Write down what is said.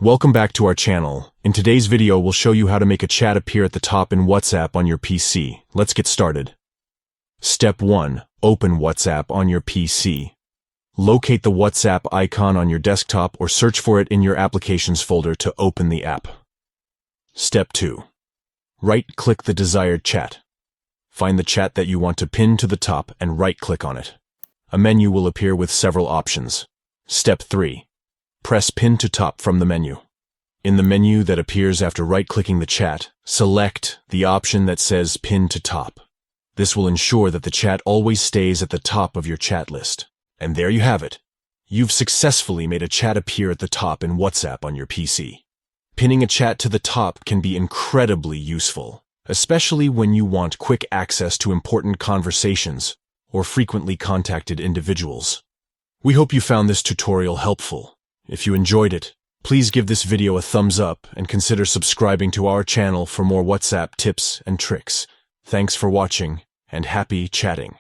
Welcome back to our channel. In today's video, we'll show you how to make a chat appear at the top in WhatsApp on your PC. Let's get started. Step 1. Open WhatsApp on your PC. Locate the WhatsApp icon on your desktop or search for it in your Applications folder to open the app. Step 2. Right-click the desired chat. Find the chat that you want to pin to the top and right-click on it. A menu will appear with several options. Step 3. Press Pin to Top from the menu. In the menu that appears after right-clicking the chat, select the option that says Pin to Top. This will ensure that the chat always stays at the top of your chat list. And there you have it. You've successfully made a chat appear at the top in WhatsApp on your PC. Pinning a chat to the top can be incredibly useful, especially when you want quick access to important conversations or frequently contacted individuals. We hope you found this tutorial helpful. If you enjoyed it, please give this video a thumbs up and consider subscribing to our channel for more WhatsApp tips and tricks. Thanks for watching, and happy chatting.